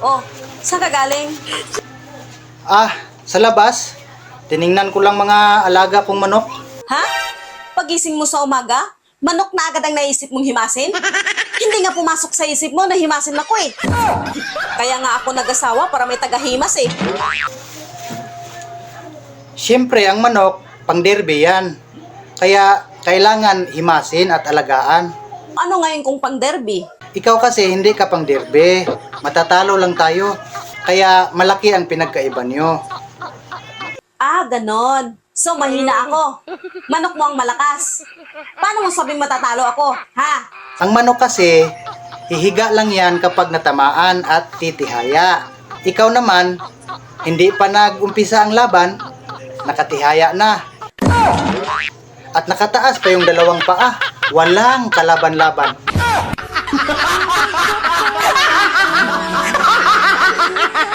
Oh, saan ka galing? Sa labas. Tiningnan ko lang mga alaga kong manok. Ha? Pagising mo sa umaga, manok na agad ang naisip mong himasin? Hindi nga pumasok sa isip mo na himasin ako eh. Kaya nga ako nag-asawa para may tagahimas eh. Siyempre, ang manok, pang derby yan. Kaya, kailangan himasin at alagaan. Ano ngayon kung pang derby? Ikaw kasi, hindi ka pang derby. Matatalo lang tayo. Kaya, malaki ang pinagkaiba nyo. Ganon. So, mahina ako. Manok mo ang malakas. Paano mo sabing matatalo ako, ha? Ang manok kasi, hihiga lang yan kapag natamaan at titihaya. Ikaw naman, hindi pa nag-umpisa ang laban, nakatihaya na. At nakataas pa yung dalawang paa. Walang kalaban-laban.